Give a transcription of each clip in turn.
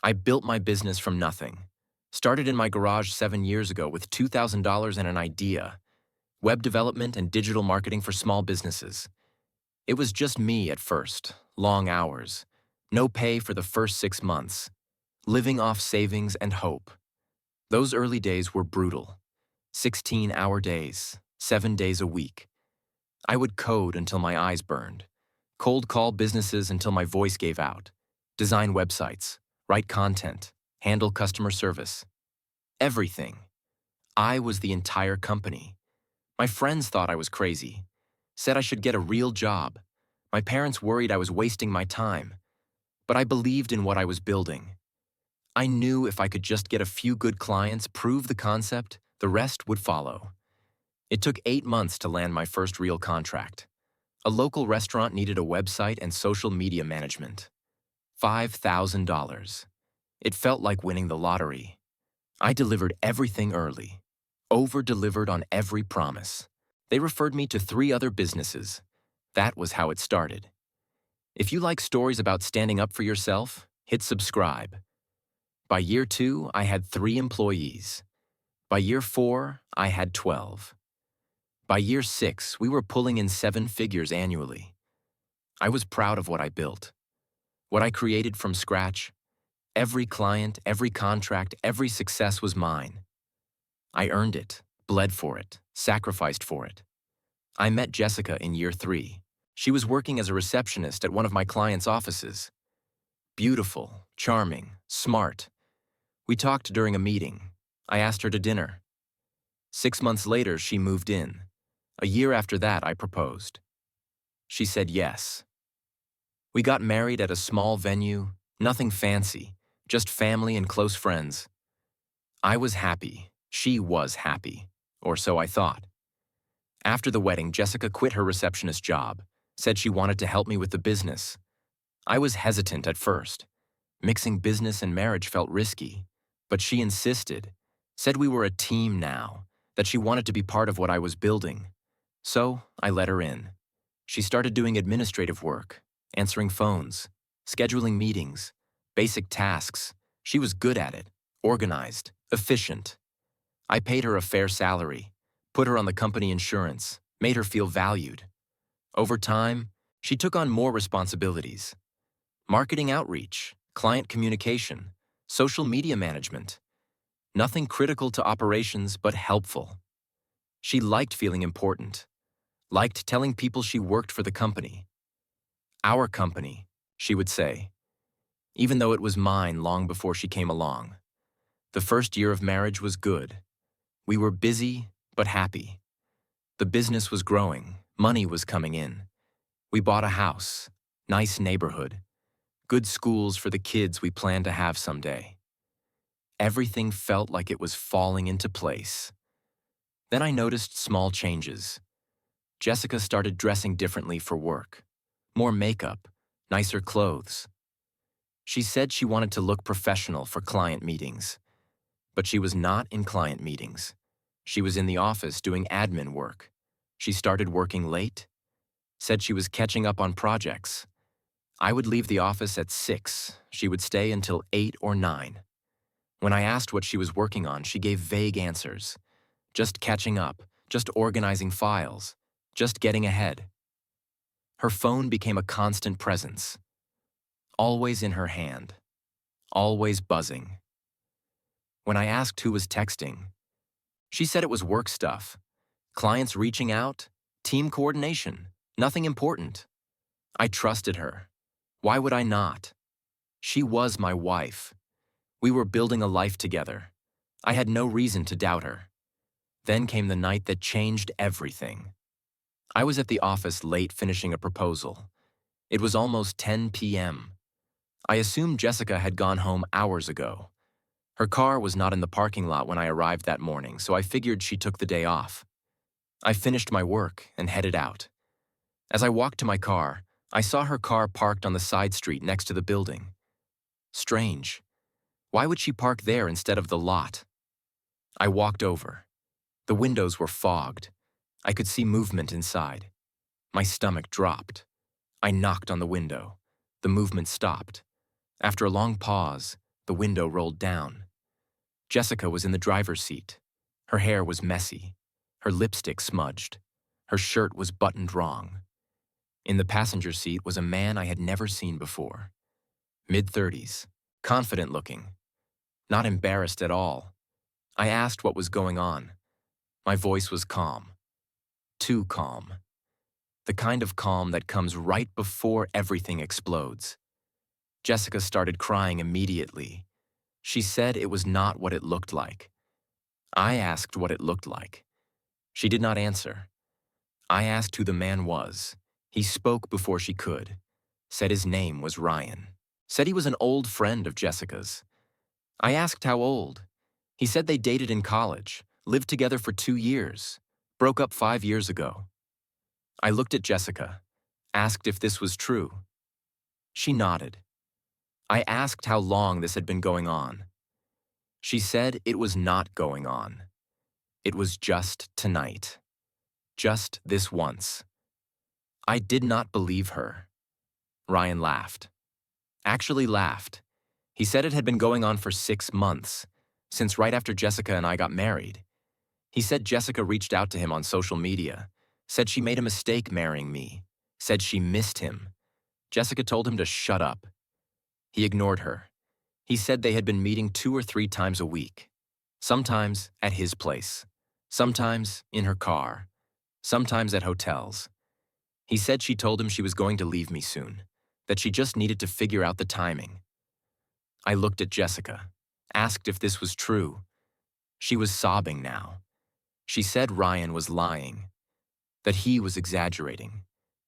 I built my business from nothing. Started in my garage 7 years ago with $2,000 and an idea: web development and digital marketing for small businesses. It was just me at first, long hours, no pay for the first 6 months, living off savings and hope. Those early days were brutal. 16-hour days, 7 days a week. I would code until my eyes burned, cold call businesses until my voice gave out, design websites, write content, handle customer service. Everything. I was the entire company. My friends thought I was crazy, said I should get a real job. My parents worried I was wasting my time, but I believed in what I was building. I knew if I could just get a few good clients, prove the concept, the rest would follow. It took 8 months to land my first real contract. A local restaurant needed a website and social media management. $5,000. It felt like winning the lottery. I delivered everything early, over-delivered on every promise. They referred me to 3 other businesses. That was how it started. If you like stories about standing up for yourself, hit subscribe. By year 2, I had 3 employees. By year 4, I had 12. By year 6, we were pulling in 7 figures annually. I was proud of what I built, what I created from scratch. Every client, every contract, every success was mine. I earned it, bled for it, sacrificed for it. I met Jessica in year 3. She was working as a receptionist at one of my clients' offices. Beautiful, charming, smart. We talked during a meeting. I asked her to dinner. 6 months later, she moved in. A year after that, I proposed. She said yes. We got married at a small venue, nothing fancy, just family and close friends. I was happy. She was happy, or so I thought. After the wedding, Jessica quit her receptionist job, said she wanted to help me with the business. I was hesitant at first. Mixing business and marriage felt risky, but she insisted, said we were a team now, that she wanted to be part of what I was building. So I let her in. She started doing administrative work, answering phones, scheduling meetings, basic tasks. She was good at it, organized, efficient. I paid her a fair salary, put her on the company insurance, made her feel valued. Over time, she took on more responsibilities: marketing outreach, client communication, social media management. Nothing critical to operations, but helpful. She liked feeling important, liked telling people she worked for the company. Our company, she would say, even though it was mine long before she came along. The first year of marriage was good. We were busy, but happy. The business was growing, money was coming in. We bought a house, nice neighborhood, good schools for the kids we planned to have someday. Everything felt like it was falling into place. Then I noticed small changes. Jessica started dressing differently for work. More makeup, nicer clothes. She said she wanted to look professional for client meetings. But she was not in client meetings. She was in the office doing admin work. She started working late. Said she was catching up on projects. I would leave the office at 6. She would stay until 8 or 9. When I asked what she was working on, she gave vague answers. Just catching up, just organizing files, just getting ahead. Her phone became a constant presence. Always in her hand. Always buzzing. When I asked who was texting, she said it was work stuff. Clients reaching out, team coordination, nothing important. I trusted her. Why would I not? She was my wife. We were building a life together. I had no reason to doubt her. Then came the night that changed everything. I was at the office late finishing a proposal. It was almost 10 p.m. I assumed Jessica had gone home hours ago. Her car was not in the parking lot when I arrived that morning, so I figured she took the day off. I finished my work and headed out. As I walked to my car, I saw her car parked on the side street next to the building. Strange. Why would she park there instead of the lot? I walked over. The windows were fogged. I could see movement inside. My stomach dropped. I knocked on the window. The movement stopped. After a long pause, The window rolled down. Jessica was in the driver's seat. Her hair was messy. Her lipstick smudged. Her shirt was buttoned wrong. In the passenger seat was a man I had never seen before. Mid-30s, confident looking, not embarrassed at all. I asked what was going on. My voice was calm. Too calm. The kind of calm that comes right before everything explodes. Jessica started crying immediately. She said it was not what it looked like. I asked what it looked like. She did not answer. I asked who the man was. He spoke before she could. Said his name was Ryan. Said he was an old friend of Jessica's. I asked how old. He said they dated in college, lived together for 2 years, broke up 5 years ago. I looked at Jessica, asked if this was true. She nodded. I asked how long this had been going on. She said it was not going on. It was just tonight. Just this once. I did not believe her. Ryan laughed. Actually laughed. He said it had been going on for 6 months, since right after Jessica and I got married. He said Jessica reached out to him on social media, said she made a mistake marrying me, said she missed him. Jessica told him to shut up. He ignored her. He said they had been meeting 2 or 3 times a week, sometimes at his place, sometimes in her car, sometimes at hotels. He said she told him she was going to leave me soon, that she just needed to figure out the timing. I looked at Jessica, asked if this was true. She was sobbing now. She said Ryan was lying, that he was exaggerating,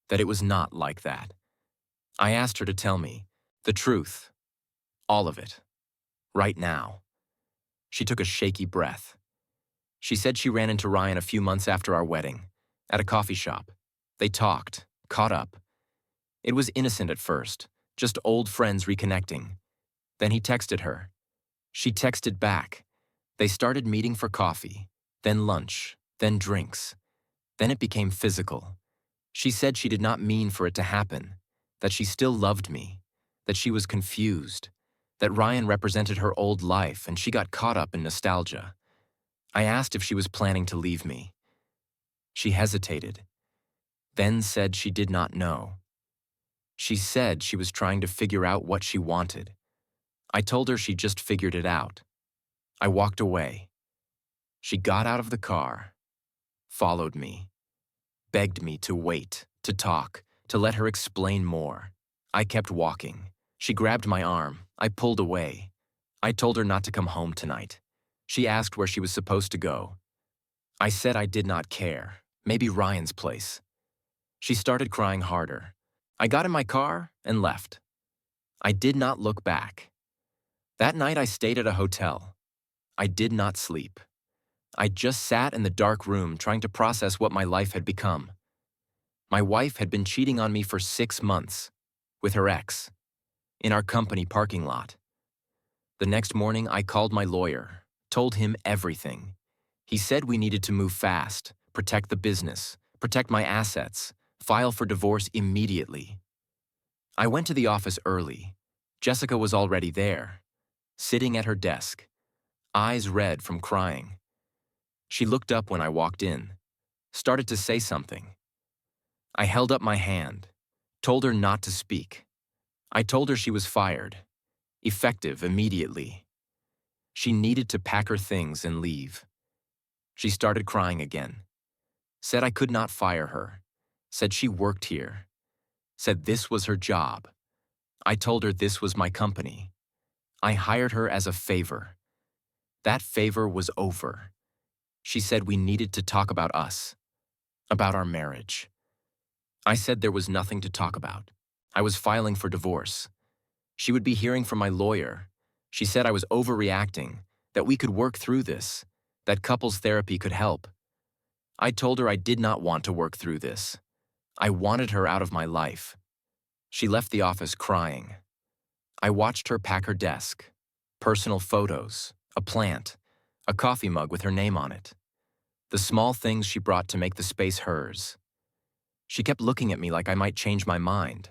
that it was not like that. I asked her to tell me the truth, all of it, right now. She took a shaky breath. She said she ran into Ryan a few months after our wedding, at a coffee shop. They talked, caught up. It was innocent at first, just old friends reconnecting. Then he texted her. She texted back. They started meeting for coffee, then lunch, then drinks. Then it became physical. She said she did not mean for it to happen, that she still loved me, that she was confused, that Ryan represented her old life and she got caught up in nostalgia. I asked if she was planning to leave me. She hesitated, then said she did not know. She said she was trying to figure out what she wanted. I told her she just figured it out. I walked away. She got out of the car, followed me, begged me to wait, to talk, to let her explain more. I kept walking. She grabbed my arm. I pulled away. I told her not to come home tonight. She asked where she was supposed to go. I said I did not care. Maybe Ryan's place. She started crying harder. I got in my car and left. I did not look back. That night I stayed at a hotel. I did not sleep. I just sat in the dark room trying to process what my life had become. My wife had been cheating on me for 6 months, with her ex, in our company parking lot. The next morning I called my lawyer, told him everything. He said we needed to move fast, protect the business, protect my assets, file for divorce immediately. I went to the office early. Jessica was already there, sitting at her desk, eyes red from crying. She looked up when I walked in, started to say something. I held up my hand, told her not to speak. I told her she was fired, effective immediately. She needed to pack her things and leave. She started crying again, said I could not fire her, said she worked here, said this was her job. I told her this was my company. I hired her as a favor. That favor was over. She said we needed to talk about us, about our marriage. I said there was nothing to talk about. I was filing for divorce. She would be hearing from my lawyer. She said I was overreacting, that we could work through this, that couples therapy could help. I told her I did not want to work through this. I wanted her out of my life. She left the office crying. I watched her pack her desk, personal photos, a plant, a coffee mug with her name on it, the small things she brought to make the space hers. She kept looking at me like I might change my mind.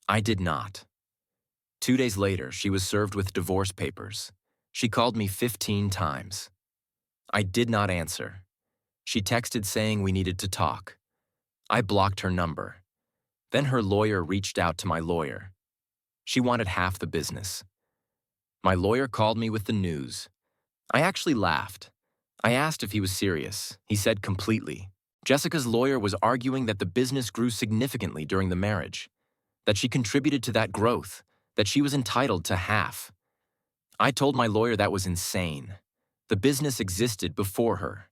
I did not. 2 days later, she was served with divorce papers. She called me 15 times. I did not answer. She texted saying we needed to talk. I blocked her number. Then her lawyer reached out to my lawyer. She wanted half the business. My lawyer called me with the news. I actually laughed. I asked if he was serious. He said completely. Jessica's lawyer was arguing that the business grew significantly during the marriage, that she contributed to that growth, that she was entitled to half. I told my lawyer that was insane. The business existed before her.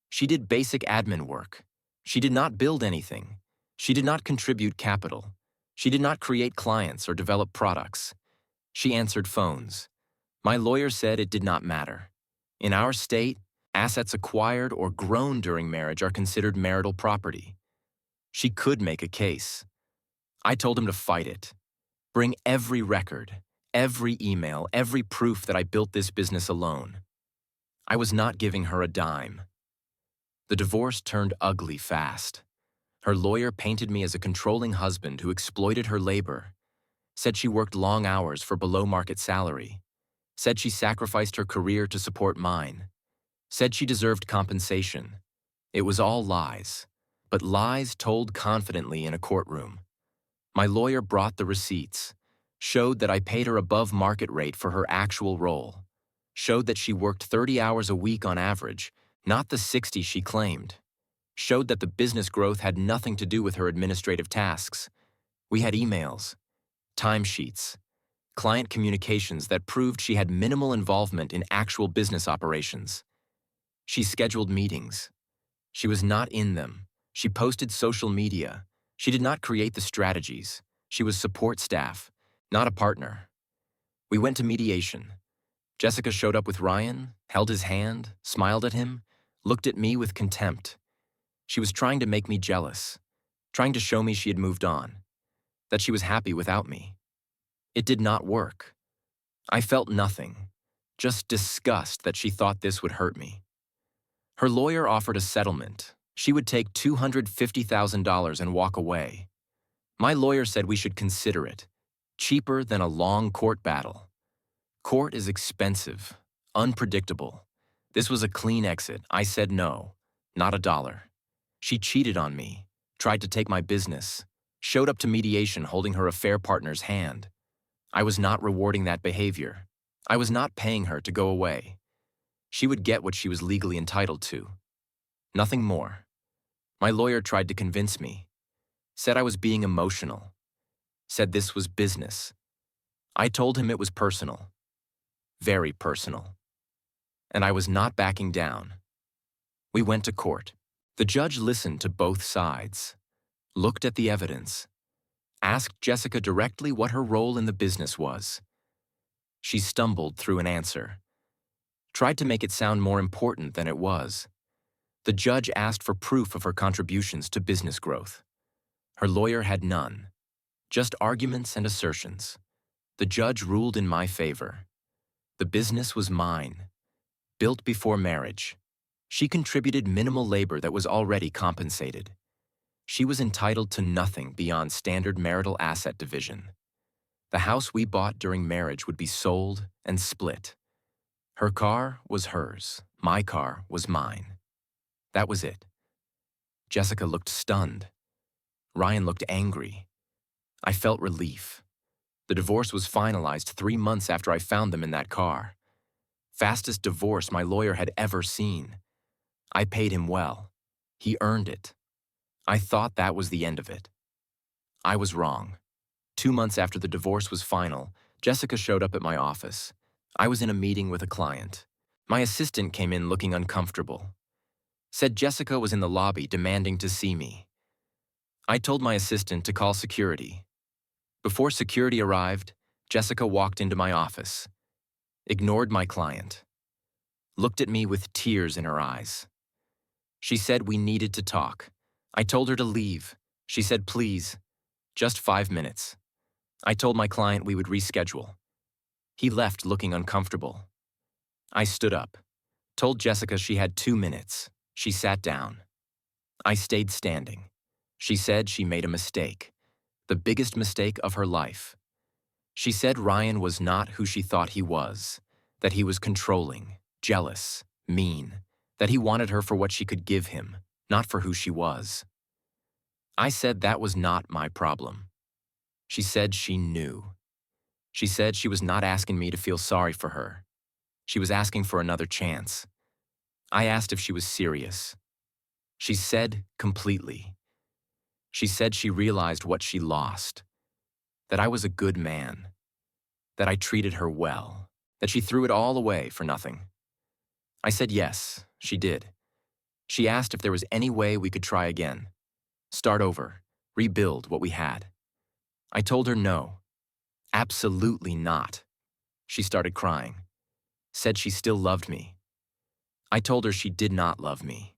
She did basic admin work. She did not build anything. She did not contribute capital. She did not create clients or develop products. She answered phones. My lawyer said it did not matter. In our state, assets acquired or grown during marriage are considered marital property. She could make a case. I told him to fight it. Bring every record, every email, every proof that I built this business alone. I was not giving her a dime. The divorce turned ugly fast. Her lawyer painted me as a controlling husband who exploited her labor, said she worked long hours for below-market salary, said she sacrificed her career to support mine, said she deserved compensation. It was all lies, but lies told confidently in a courtroom. My lawyer brought the receipts, showed that I paid her above market rate for her actual role, showed that she worked 30 hours a week on average, not the 60 she claimed, showed that the business growth had nothing to do with her administrative tasks. We had emails, timesheets, client communications that proved she had minimal involvement in actual business operations. She scheduled meetings. She was not in them. She posted social media. She did not create the strategies. She was support staff, not a partner. We went to mediation. Jessica showed up with Ryan, held his hand, smiled at him, looked at me with contempt. She was trying to make me jealous, trying to show me she had moved on, that she was happy without me. It did not work. I felt nothing, just disgust that she thought this would hurt me. Her lawyer offered a settlement. She would take $250,000 and walk away. My lawyer said we should consider it, cheaper than a long court battle. Court is expensive, unpredictable. This was a clean exit. I said no, not a dollar. She cheated on me, tried to take my business, showed up to mediation holding her affair partner's hand. I was not rewarding that behavior. I was not paying her to go away. She would get what she was legally entitled to. Nothing more. My lawyer tried to convince me, said I was being emotional, said this was business. I told him it was personal, very personal. And I was not backing down. We went to court. The judge listened to both sides, looked at the evidence, asked Jessica directly what her role in the business was. She stumbled through an answer, tried to make it sound more important than it was. The judge asked for proof of her contributions to business growth. Her lawyer had none, just arguments and assertions. The judge ruled in my favor. The business was mine, built before marriage. She contributed minimal labor that was already compensated. She was entitled to nothing beyond standard marital asset division. The house we bought during marriage would be sold and split. Her car was hers. My car was mine. That was it. Jessica looked stunned. Ryan looked angry. I felt relief. The divorce was finalized 3 months after I found them in that car. Fastest divorce my lawyer had ever seen. I paid him well. He earned it. I thought that was the end of it. I was wrong. 2 months after the divorce was final, Jessica showed up at my office. I was in a meeting with a client. My assistant came in looking uncomfortable. Said Jessica was in the lobby demanding to see me. I told my assistant to call security. Before security arrived, Jessica walked into my office, ignored my client, looked at me with tears in her eyes. She said we needed to talk. I told her to leave. She said, please, just 5 minutes. I told my client we would reschedule. He left looking uncomfortable. I stood up, told Jessica she had 2 minutes. She sat down. I stayed standing. She said she made a mistake, the biggest mistake of her life. She said Ryan was not who she thought he was, that he was controlling, jealous, mean, that he wanted her for what she could give him, not for who she was. I said that was not my problem. She said she knew. She said she was not asking me to feel sorry for her. She was asking for another chance. I asked if she was serious. She said completely. She said she realized what she lost, that I was a good man, that I treated her well, that she threw it all away for nothing. I said yes, she did. She asked if there was any way we could try again, start over, rebuild what we had. I told her no, absolutely not. She started crying, said she still loved me. I told her she did not love me.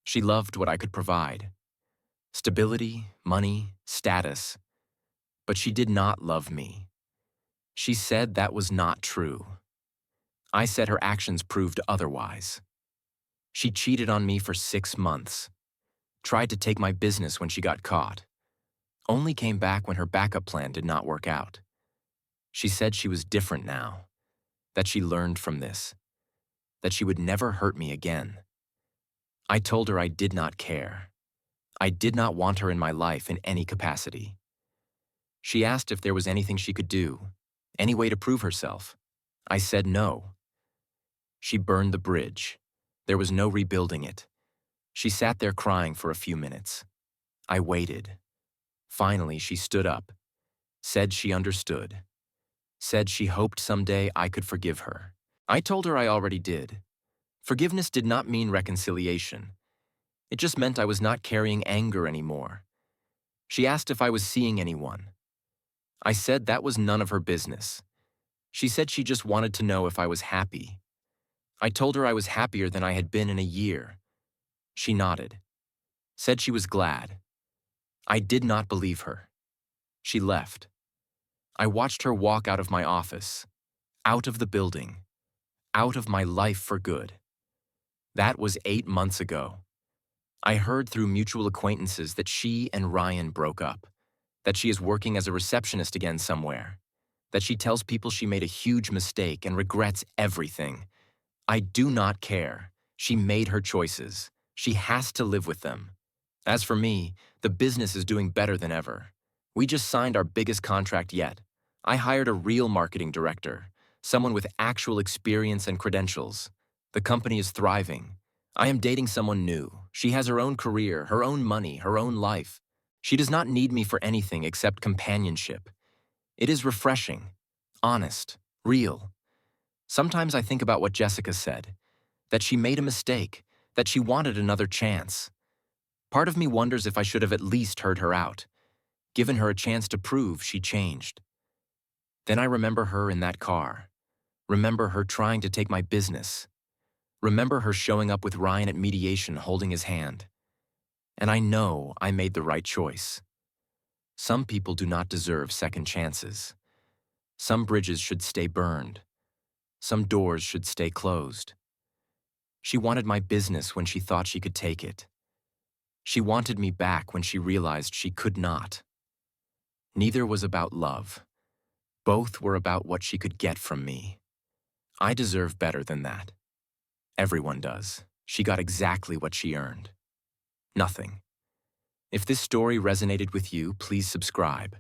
She loved what I could provide. Stability, money, status. But she did not love me. She said that was not true. I said her actions proved otherwise. She cheated on me for 6 months, tried to take my business when she got caught, only came back when her backup plan did not work out. She said she was different now, that she learned from this, that she would never hurt me again. I told her I did not care. I did not want her in my life in any capacity. She asked if there was anything she could do, any way to prove herself. I said no. She burned the bridge. There was no rebuilding it. She sat there crying for a few minutes. I waited. Finally, she stood up, said she understood, said she hoped someday I could forgive her. I told her I already did. Forgiveness did not mean reconciliation. It just meant I was not carrying anger anymore. She asked if I was seeing anyone. I said that was none of her business. She said she just wanted to know if I was happy. I told her I was happier than I had been in a year. She nodded, said she was glad. I did not believe her. She left. I watched her walk out of my office, out of the building, out of my life for good. That was 8 months ago. I heard through mutual acquaintances that she and Ryan broke up, that she is working as a receptionist again somewhere, that she tells people she made a huge mistake and regrets everything. I do not care. She made her choices. She has to live with them. As for me, the business is doing better than ever. We just signed our biggest contract yet. I hired a real marketing director, someone with actual experience and credentials. The company is thriving. I am dating someone new. She has her own career, her own money, her own life. She does not need me for anything except companionship. It is refreshing, honest, real. Sometimes I think about what Jessica said, that she made a mistake, that she wanted another chance. Part of me wonders if I should have at least heard her out, given her a chance to prove she changed. Then I remember her in that car, remember her trying to take my business, remember her showing up with Ryan at mediation holding his hand. And I know I made the right choice. Some people do not deserve second chances. Some bridges should stay burned. Some doors should stay closed. She wanted my business when she thought she could take it. She wanted me back when she realized she could not. Neither was about love. Both were about what she could get from me. I deserve better than that. Everyone does. She got exactly what she earned. Nothing. If this story resonated with you, please subscribe.